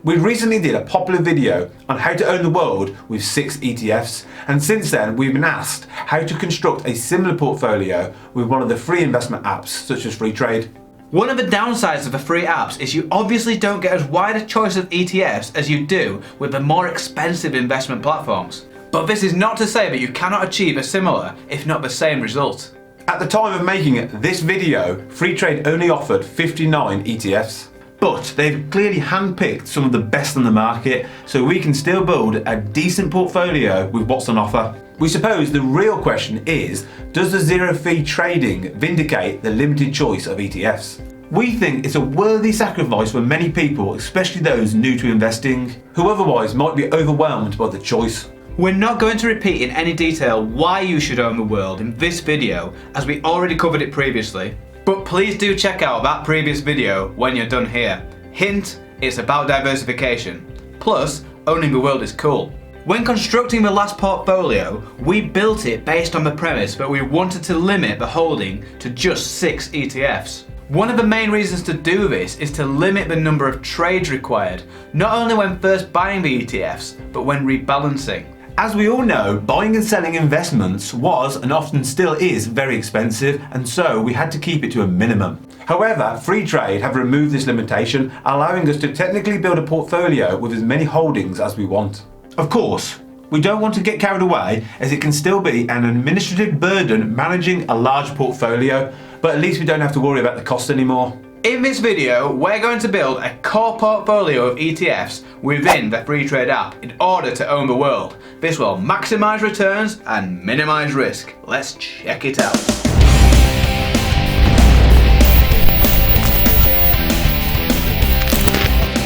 We recently did a popular video on how to own the world with 6 ETFs, and since then we've been asked how to construct a similar portfolio with one of the free investment apps such as Freetrade. One of the downsides of the free apps is you obviously don't get as wide a choice of ETFs as you do with the more expensive investment platforms. But this is not to say that you cannot achieve a similar, if not the same result. At the time of making this video, Freetrade only offered 59 ETFs. But they've clearly handpicked some of the best on the market, so we can still build a decent portfolio with what's on offer. We suppose the real question is, does the zero fee trading vindicate the limited choice of ETFs? We think it's a worthy sacrifice for many people, especially those new to investing, who otherwise might be overwhelmed by the choice. We're not going to repeat in any detail why you should own the world in this video, as we already covered it previously. But please do check out that previous video when you're done here. Hint, it's about diversification. Plus, owning the world is cool. When constructing the last portfolio, we built it based on the premise that we wanted to limit the holding to just 6 ETFs. One of the main reasons to do this is to limit the number of trades required, not only when first buying the ETFs, but when rebalancing. As we all know, buying and selling investments was and often still is very expensive, and so we had to keep it to a minimum. However, Freetrade have removed this limitation, allowing us to technically build a portfolio with as many holdings as we want. Of course, we don't want to get carried away, as it can still be an administrative burden managing a large portfolio, but at least we don't have to worry about the cost anymore. In this video, we're going to build a core portfolio of ETFs within the Freetrade app in order to own the world. This will maximize returns and minimize risk. Let's check it out.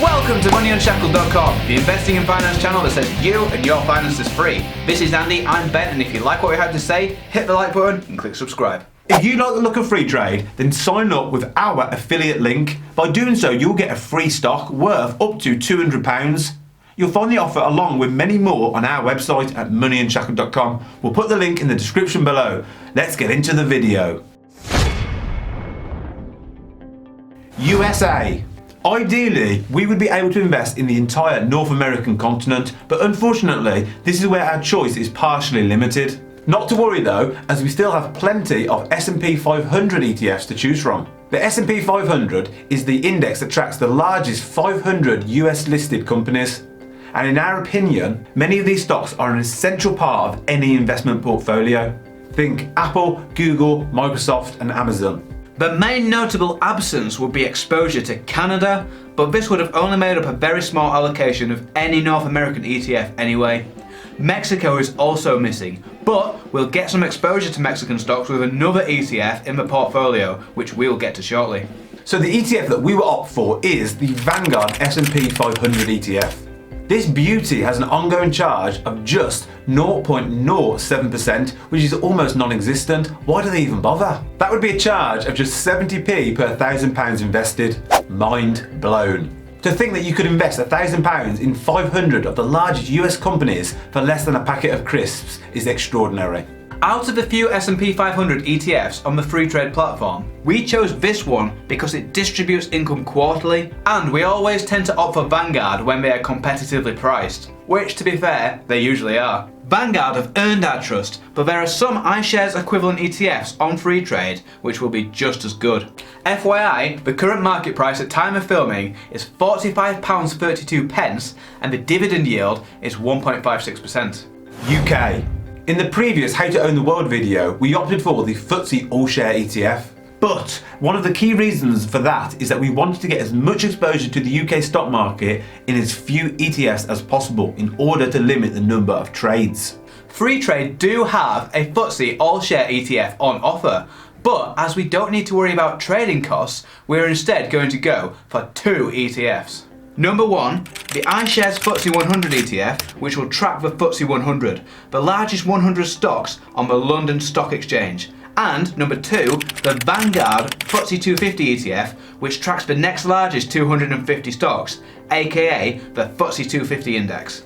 Welcome to Unshackled.com, the investing and finance channel that says you and your finance is free. This is Andy, I'm Ben, and if you like what we have to say, hit the like button and click subscribe. If you like the look of Freetrade, then sign up with our affiliate link. By doing so, you'll get a free stock worth up to £200. You'll find the offer along with many more on our website at moneyunshackled.com. We'll put the link in the description below. Let's get into the video. USA. Ideally, we would be able to invest in the entire North American continent, but unfortunately, this is where our choice is partially limited. Not to worry though, as we still have plenty of S&P 500 ETFs to choose from. The S&P 500 is the index that tracks the largest 500 US listed companies. And in our opinion, many of these stocks are an essential part of any investment portfolio. Think Apple, Google, Microsoft and Amazon. The main notable absence would be exposure to Canada, but this would have only made up a very small allocation of any North American ETF anyway. Mexico is also missing, but we'll get some exposure to Mexican stocks with another ETF in the portfolio, which we'll get to shortly. So the ETF that we will opt for is the Vanguard S&P 500 ETF. This beauty has an ongoing charge of just 0.07%, which is almost non-existent. Why do they even bother? That would be a charge of just 70p per £1,000 invested. Mind blown. To think that you could invest £1,000 in 500 of the largest US companies for less than a packet of crisps is extraordinary. Out of the few S&P 500 ETFs on the Freetrade platform, we chose this one because it distributes income quarterly, and we always tend to opt for Vanguard when they are competitively priced, which to be fair, they usually are. Vanguard have earned our trust, but there are some iShares equivalent ETFs on Freetrade which will be just as good. FYI, the current market price at time of filming is £45.32 and the dividend yield is 1.56%. UK. In the previous How to Own the World video, we opted for the FTSE All-Share ETF. But one of the key reasons for that is that we wanted to get as much exposure to the UK stock market in as few ETFs as possible in order to limit the number of trades. Freetrade do have a FTSE All-Share ETF on offer, but as we don't need to worry about trading costs, we're instead going to go for 2 ETFs. Number 1, the iShares FTSE 100 ETF, which will track the FTSE 100, the largest 100 stocks on the London Stock Exchange. And number 2, the Vanguard FTSE 250 ETF, which tracks the next largest 250 stocks, aka the FTSE 250 index.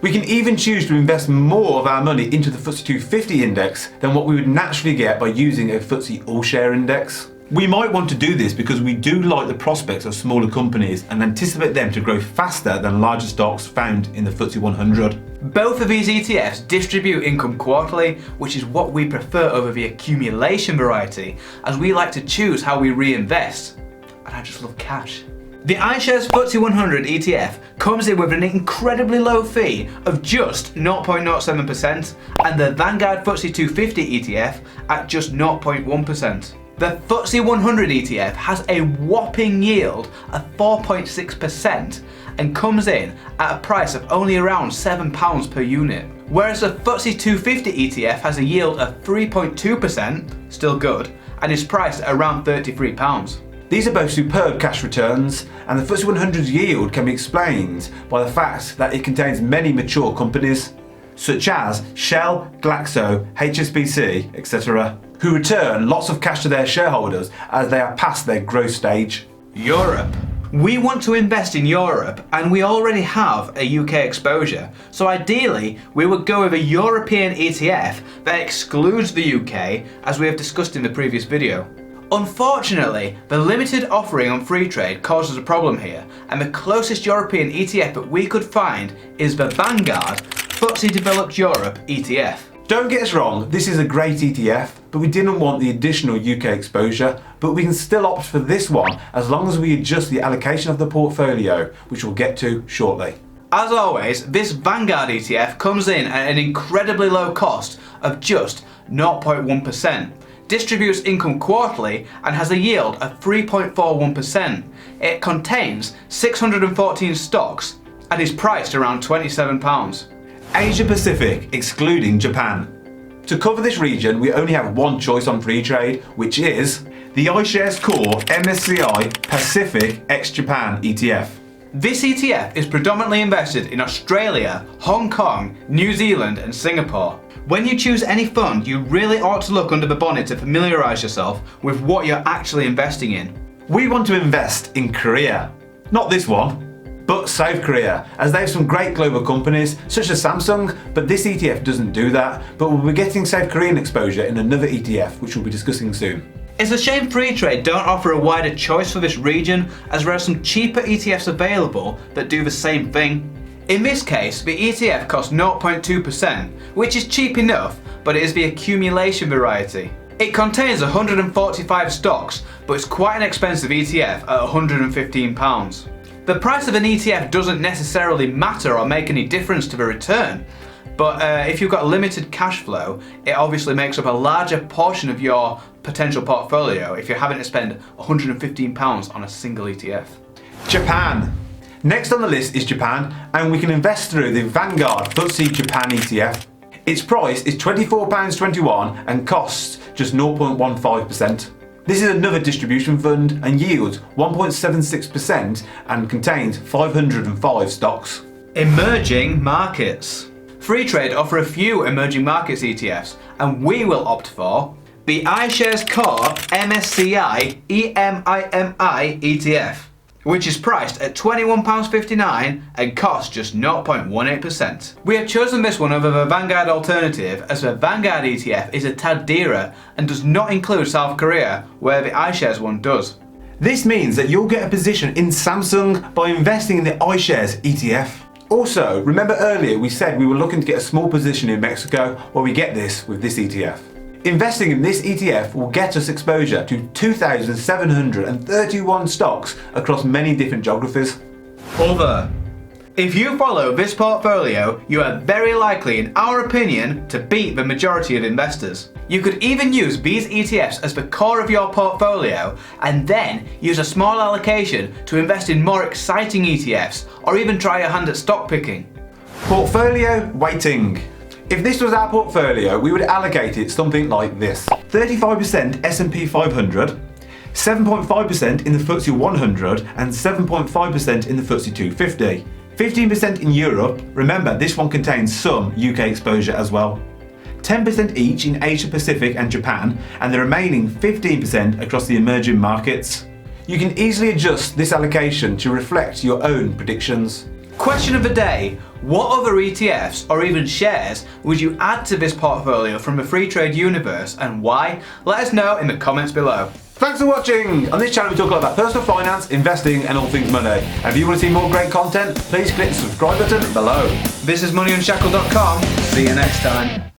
We can even choose to invest more of our money into the FTSE 250 index than what we would naturally get by using a FTSE All-Share index. We might want to do this because we do like the prospects of smaller companies and anticipate them to grow faster than larger stocks found in the FTSE 100. Both of these ETFs distribute income quarterly, which is what we prefer over the accumulation variety, as we like to choose how we reinvest. And I just love cash. The iShares FTSE 100 ETF comes in with an incredibly low fee of just 0.07% and the Vanguard FTSE 250 ETF at just 0.1%. The FTSE 100 ETF has a whopping yield of 4.6% and comes in at a price of only around £7 per unit. Whereas the FTSE 250 ETF has a yield of 3.2%, still good, and is priced at around £33. These are both superb cash returns, and the FTSE 100's yield can be explained by the fact that it contains many mature companies, such as Shell, Glaxo, HSBC, etc., who return lots of cash to their shareholders as they are past their growth stage. Europe. We want to invest in Europe, and we already have a UK exposure, so ideally we would go with a European ETF that excludes the UK, as we have discussed in the previous video. Unfortunately, the limited offering on Freetrade causes a problem here, and the closest European ETF that we could find is the Vanguard FTSE Developed Europe ETF. Don't get us wrong, this is a great ETF, but we didn't want the additional UK exposure, but we can still opt for this one as long as we adjust the allocation of the portfolio, which we'll get to shortly. As always, this Vanguard ETF comes in at an incredibly low cost of just 0.1%. Distributes income quarterly and has a yield of 3.41%. It contains 614 stocks and is priced around £27. Asia Pacific, excluding Japan. To cover this region, we only have one choice on Freetrade, which is the iShares Core MSCI Pacific ex-Japan ETF. This ETF is predominantly invested in Australia, Hong Kong, New Zealand and Singapore. When you choose any fund, you really ought to look under the bonnet to familiarise yourself with what you're actually investing in. We want to invest in Korea. Not this one, but South Korea, as they have some great global companies such as Samsung, but this ETF doesn't do that, but we'll be getting South Korean exposure in another ETF, which we'll be discussing soon. It's a shame Freetrade don't offer a wider choice for this region, as there are some cheaper ETFs available that do the same thing. In this case, the ETF costs 0.2%, which is cheap enough, but it is the accumulation variety. It contains 145 stocks, but it's quite an expensive ETF at £115. The price of an ETF doesn't necessarily matter or make any difference to the return, but if you've got limited cash flow, it obviously makes up a larger portion of your potential portfolio if you're having to spend £115 on a single ETF. Japan. Next on the list is Japan, and we can invest through the Vanguard FTSE Japan ETF. Its price is £24.21 and costs just 0.15%. This is another distribution fund and yields 1.76% and contains 505 stocks. Emerging markets. Freetrade offer a few emerging markets ETFs, and we will opt for the iShares Core MSCI EMIMI ETF, which is priced at £21.59 and costs just 0.18%. We have chosen this one over the Vanguard alternative as the Vanguard ETF is a tad dearer and does not include South Korea, where the iShares one does. This means that you'll get a position in Samsung by investing in the iShares ETF. Also, remember earlier we said we were looking to get a small position in Mexico, well we get this with this ETF. Investing in this ETF will get us exposure to 2,731 stocks across many different geographies. Other. If you follow this portfolio, you are very likely, in our opinion, to beat the majority of investors. You could even use these ETFs as the core of your portfolio and then use a small allocation to invest in more exciting ETFs or even try your hand at stock picking. Portfolio weighting. If this was our portfolio, we would allocate it something like this. 35% S&P 500, 7.5% in the FTSE 100 and 7.5% in the FTSE 250. 15% in Europe, remember this one contains some UK exposure as well. 10% each in Asia Pacific and Japan, and the remaining 15% across the emerging markets. You can easily adjust this allocation to reflect your own predictions. Question of the day: what other ETFs or even shares would you add to this portfolio from the Freetrade universe and why? Let us know in the comments below. Thanks for watching! On this channel we talk a lot about personal finance, investing and all things money. And if you want to see more great content, please click the subscribe button below. This is moneyunshackled.com. See you next time.